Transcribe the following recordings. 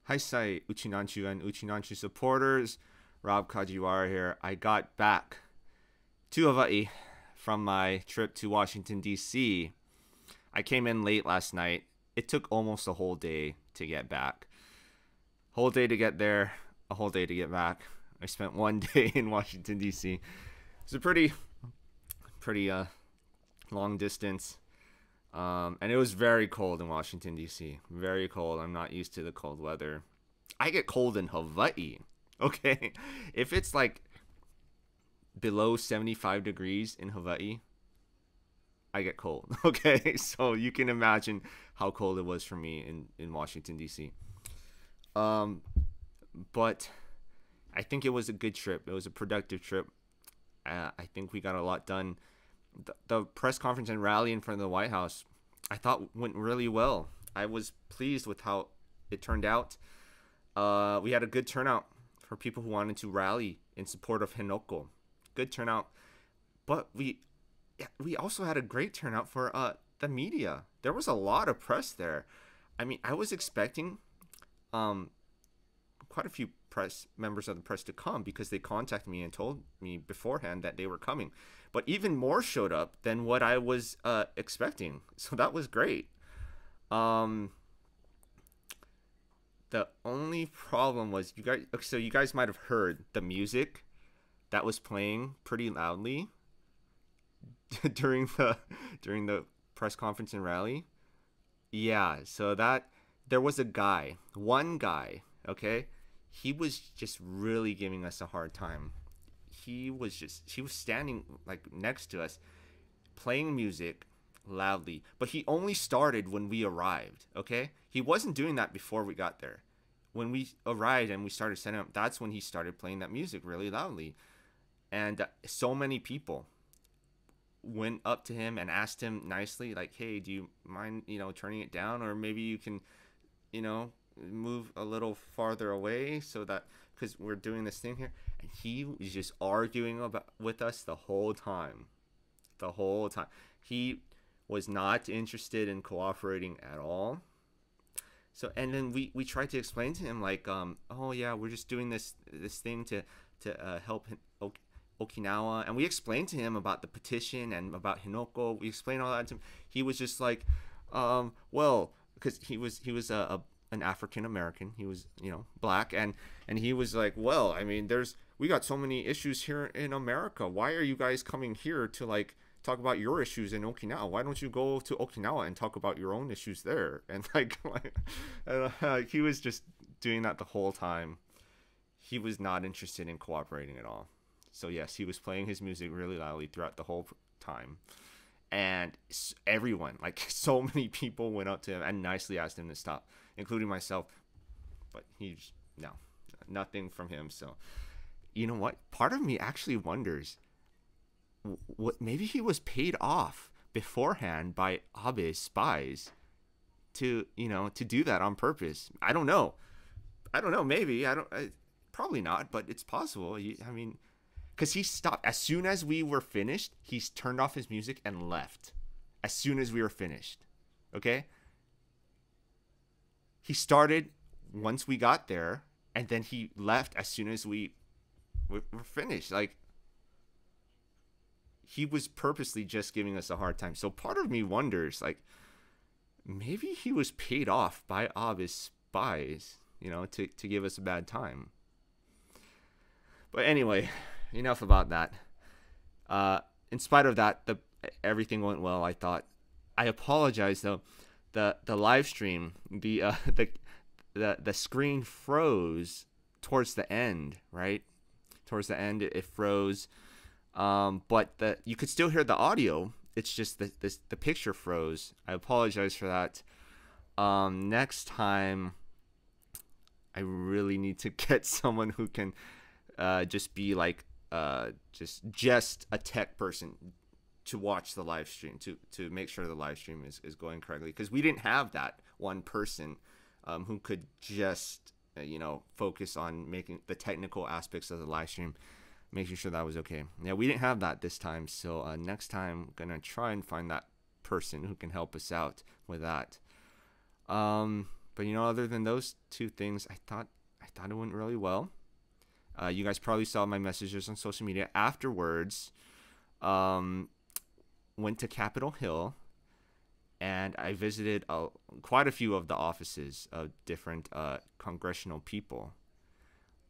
Hi, Sai, Uchinanchu and Uchinanchu supporters. Rob Kajiwara here. I got back to Hawaii from my trip to Washington, D.C. I came in late last night. It took almost a whole day to get back. Whole day to get there, a whole day to get back. I spent one day in Washington, D.C. It's a pretty long distance. And it was very cold in Washington, D.C. Very cold. I'm not used to the cold weather. I get cold in Hawaii. Okay. If it's like below 75 degrees in Hawaii, I get cold. Okay. So you can imagine how cold it was for me in Washington, D.C. Um, but I think it was a good trip. It was a productive trip. I think we got a lot done. The press conference and rally in front of the White House, I thought went really well. I was pleased with how it turned out. We had a good turnout for people who wanted to rally in support of Hinoko. Good turnout, but we also had a great turnout for the media. There was a lot of press there. I mean, I was expecting um, quite a few press members of the press to come because they contacted me and told me beforehand that they were coming. But even more showed up than what I was expecting. So that was great. Um, the only problem was you guys. So you guys might have heard the music that was playing pretty loudly during the press conference and rally. Yeah. So that there was one guy. Okay, he was just really giving us a hard time. He was standing like next to us playing music loudly, but he only started when we arrived. Okay, he wasn't doing that before we got there. When we arrived and we started setting up, that's when he started playing that music really loudly. And so many people went up to him and asked him nicely, like, hey, do you mind, turning it down, or maybe you can, you know move a little farther away so that, because we're doing this thing here. And he was just arguing about with us the whole time. He was not interested in cooperating at all. So, and then we tried to explain to him, like, oh yeah, we're just doing this thing to help Okinawa. And we explained to him about the petition and about Hinoko. We explained all that to him. He was just like, well, because he was an African American. He was, black, and he was like, well, I mean, we got so many issues here in America. Why are you guys coming here to, like, talk about your issues in Okinawa? Why don't you go to Okinawa and talk about your own issues there? And he was just doing that the whole time. He was not interested in cooperating at all. So yes, he was playing his music really loudly throughout the whole time. And everyone, like, so many people went up to him and nicely asked him to stop, including myself. But no, nothing from him. So, you know what? Part of me actually wonders what maybe he was paid off beforehand by Abe's spies to do that on purpose. I don't know. Maybe probably not, but it's possible. I mean, because he stopped as soon as we were finished. He's turned off his music and left as soon as we were finished. Okay. He started once we got there, and then he left as soon as we were finished. Like, he was purposely just giving us a hard time. So part of me wonders, like, maybe he was paid off by Abe's spies, to give us a bad time. But anyway, enough about that. In spite of that, everything went well, I thought. I apologize though. The live stream, the screen froze towards the end, right? Towards the end, it froze. But you could still hear the audio. It's just the picture froze. I apologize for that. Next time, I really need to get someone who can just be like just a tech person to watch the live stream, to make sure the live stream is going correctly, because we didn't have that one person who could just focus on making the technical aspects of the live stream, making sure that was okay. Yeah, we didn't have that this time, so next time I'm gonna try and find that person who can help us out with that. But other than those two things, I thought it went really well. You guys probably saw my messages on social media afterwards. Went to Capitol Hill, and I visited quite a few of the offices of different congressional people.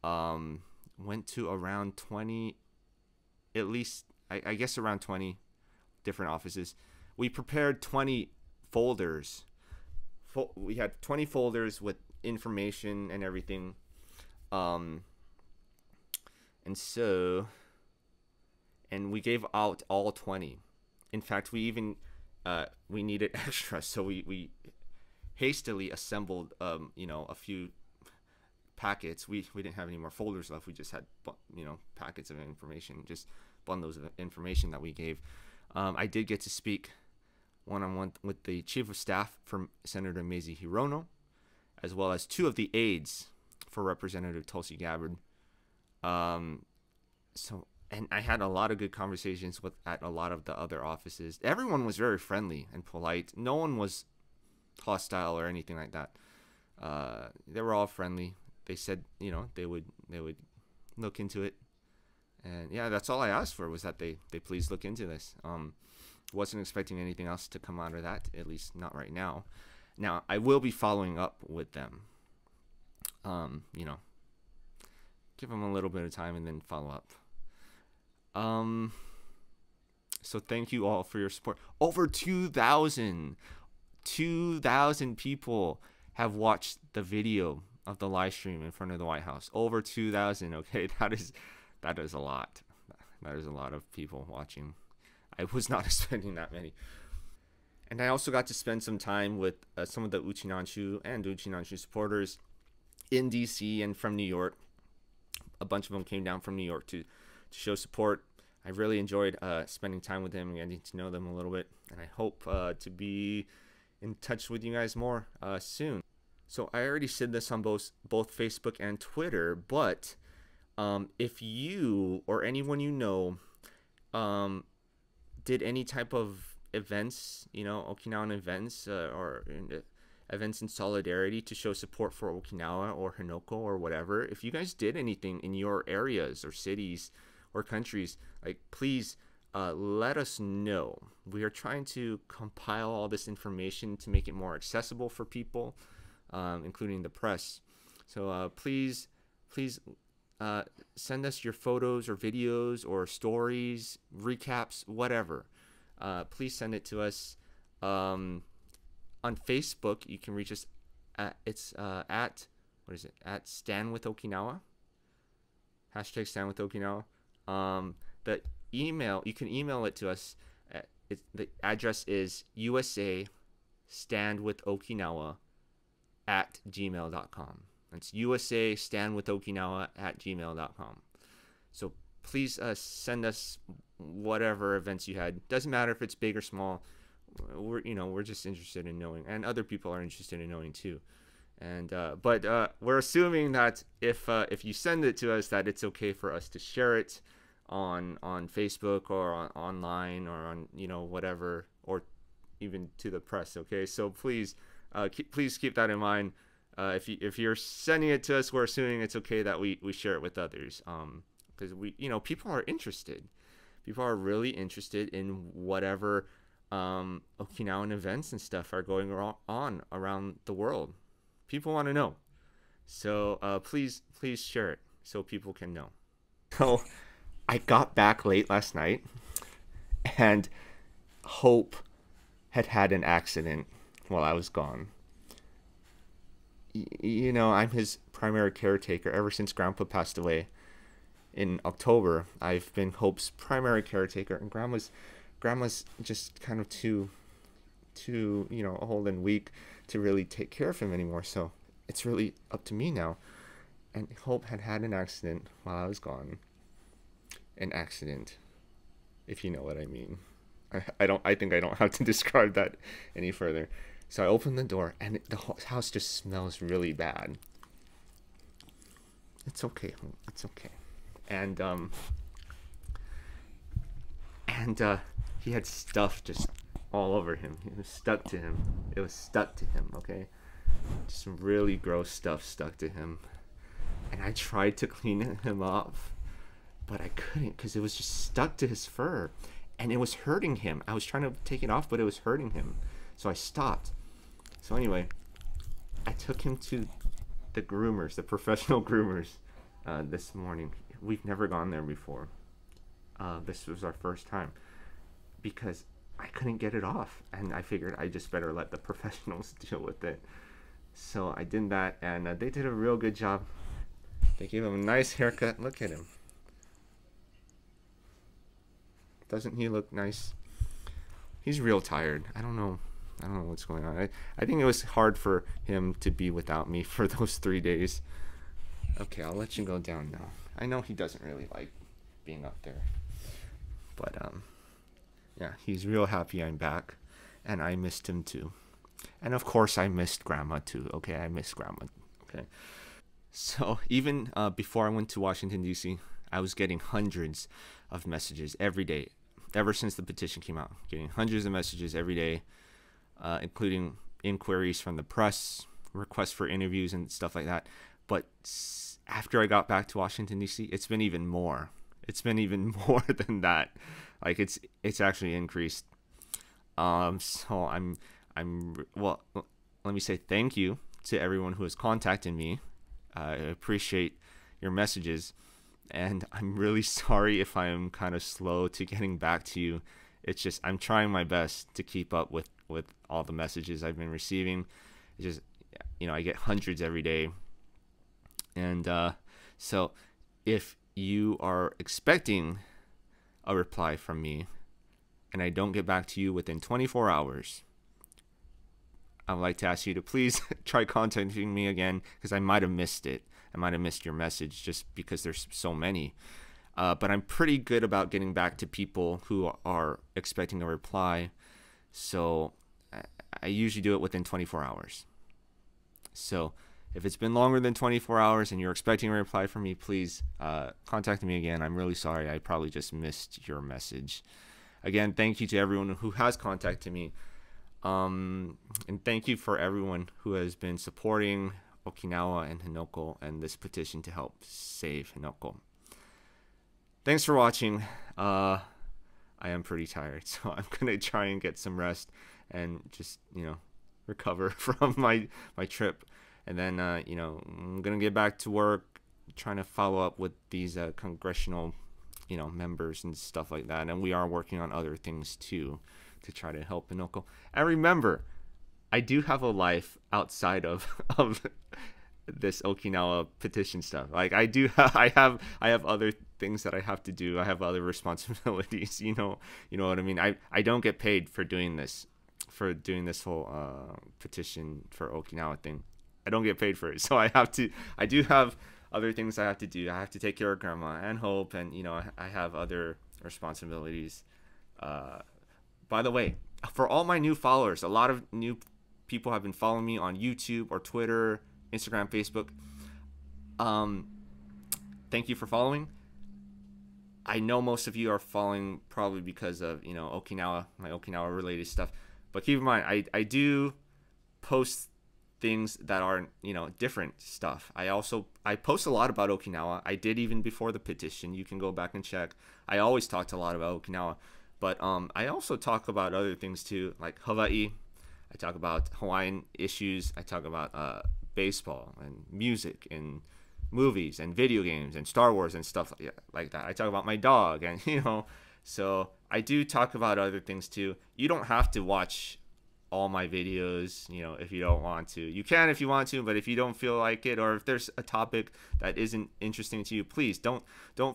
Went to around 20, at least, I guess around 20 different offices. We prepared 20 folders. We had 20 folders with information and everything. And we gave out all 20. In fact, we even we needed extra, so we hastily assembled a few packets. We didn't have any more folders left. We just had packets of information, just bundles of information that we gave. I did get to speak one-on-one with the chief of staff for Senator Mazie Hirono, as well as two of the aides for Representative Tulsi Gabbard. And I had a lot of good conversations at a lot of the other offices. Everyone was very friendly and polite. No one was hostile or anything like that. They were all friendly. They said, they would look into it. And yeah, that's all I asked for, was that they please look into this. Wasn't expecting anything else to come out of that, at least not right now. Now, I will be following up with them. Give them a little bit of time and then follow up. So thank you all for your support. Over 2,000 people have watched the video of the live stream in front of the White House. Over 2,000. Okay, that is a lot. That is a lot of people watching. I was not expecting that many. And I also got to spend some time with some of the Uchinanshu and Uchinanshu supporters in DC and from New York. A bunch of them came down from New York to show support. I really enjoyed spending time with them and getting to know them a little bit. And I hope to be in touch with you guys more soon. So I already said this on both Facebook and Twitter, but if you or anyone you know did any type of events, Okinawan events or events in solidarity to show support for Okinawa or Hinoko or whatever, if you guys did anything in your areas or cities or countries, please let us know. We are trying to compile all this information to make it more accessible for people, including the press. So please send us your photos or videos or stories, recaps, whatever. Please send it to us. On Facebook, you can reach us at at Stand with Okinawa. Hashtag Stand with Okinawa. The email, you can email it to us. The address is USA standwithokinawa @gmail.com. That's USA standwithokinawa @gmail.com. So please send us whatever events you had. Doesn't matter if it's big or small. We're just interested in knowing, and other people are interested in knowing too. And but we're assuming that if you send it to us, that it's okay for us to share it on Facebook or online or on whatever, or even to the press. Okay, so please keep that in mind. If you're sending it to us, we're assuming it's okay that we share it with others. Because people are interested. People are really interested in whatever Okinawan events and stuff are going on around the world. People want to know. So please share it so people can know. So I got back late last night, and Hope had an accident while I was gone. I'm his primary caretaker ever since Grandpa passed away in October. I've been Hope's primary caretaker, and Grandma's just kind of too old and weak to really take care of him anymore. So it's really up to me now. And Hope had an accident while I was gone. An accident, if you know what I mean. I think I don't have to describe that any further. So I opened the door, and the house just smells really bad. It's okay. It's okay. And he had stuff just all over him. It was stuck to him. Okay. just really gross stuff stuck to him. And I tried to clean him off, but I couldn't because it was just stuck to his fur. And it was hurting him. I was trying to take it off, but it was hurting him. So I stopped. So anyway, I took him to the groomers, the professional groomers, this morning. We've never gone there before. This was our first time because I couldn't get it off, and I figured I just better let the professionals deal with it. So I did that, and they did a real good job. They gave him a nice haircut. Look at him. Doesn't he look nice? He's real tired. I don't know what's going on. I think it was hard for him to be without me for those 3 days. Okay, I'll let you go down now. I know he doesn't really like being up there. But, yeah, he's real happy I'm back. And I missed him too. And of course I missed Grandma too. Okay, I missed Grandma. Okay. So even before I went to Washington, D.C., I was getting hundreds of messages every day. Ever since the petition came out, getting hundreds of messages every day, including inquiries from the press, requests for interviews and stuff like that. But after I got back to Washington, D.C., it's been even more. It's been even more than that. Like it's actually increased. So well, let me say thank you to everyone who has contacted me. I appreciate your messages, and I'm really sorry if I am kind of slow to getting back to you. It's just I'm trying my best to keep up with all the messages I've been receiving. It's just, you know, I get hundreds every day. And so if you are expecting a reply from me and I don't get back to you within 24 hours, I would like to ask you to please try contacting me again, because I might have missed it. I might have missed your message just because there's so many. But I'm pretty good about getting back to people who are expecting a reply. So I usually do it within 24 hours. So if it's been longer than 24 hours and you're expecting a reply from me, please contact me again. I'm really sorry. I probably just missed your message. Again, thank you to everyone who has contacted me. And thank you for everyone who has been supporting Okinawa and Hinoko and this petition to help save Hinoko. Thanks for watching. I am pretty tired, so I'm gonna try and get some rest and just, you know, recover from my trip. And then, you know, I'm gonna get back to work, trying to follow up with these congressional, you know, members and stuff like that. And we are working on other things too, to try to help Hinoko. And remember, I do have a life outside of this Okinawa petition stuff. Like I have other things that I have to do. I have other responsibilities. You know what I mean. I don't get paid for doing this whole petition for Okinawa thing. I don't get paid for it, so I do have other things I have to do. I have to take care of Grandma and Hope, and you know, I have other responsibilities. By the way, for all my new followers, a lot of new people have been following me on YouTube or Twitter, Instagram, Facebook. Thank you for following. I know most of you are following probably because of, you know, Okinawa, my Okinawa related stuff. But keep in mind, I do post things that are, you know, different stuff. I post a lot about Okinawa. I did even before the petition. You can go back and check. I always talked a lot about Okinawa. But I also talk about other things too, like Hawaii. I talk about Hawaiian issues. I talk about baseball and music and movies and video games and Star Wars and stuff like that. I talk about my dog, and you know, so I do talk about other things too. You don't have to watch all my videos, you know, if you don't want to. You can if you want to, but if you don't feel like it, or if there's a topic that isn't interesting to you, please don't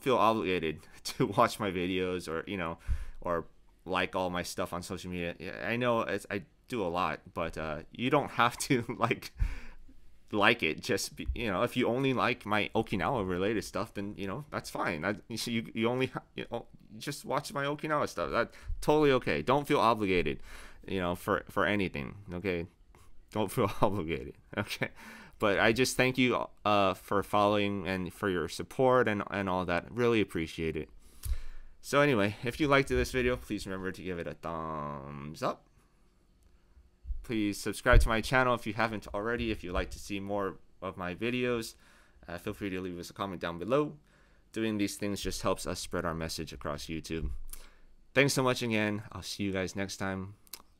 feel obligated to watch my videos, or you know, or like all my stuff on social media. I know I do a lot, but you don't have to like it. Just be, you know, if you only like my Okinawa related stuff, then you know, that's fine. You only, you know, just watch my Okinawa stuff. That's totally okay. Don't feel obligated, you know, for anything. Okay, don't feel obligated. Okay, but I just thank you for following and for your support and all that. Really appreciate it. So anyway, if you liked this video, please remember to give it a thumbs up. please subscribe to my channel if you haven't already. If you'd like to see more of my videos, feel free to leave us a comment down below. Doing these things just helps us spread our message across YouTube. Thanks so much again. I'll see you guys next time.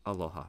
Aloha.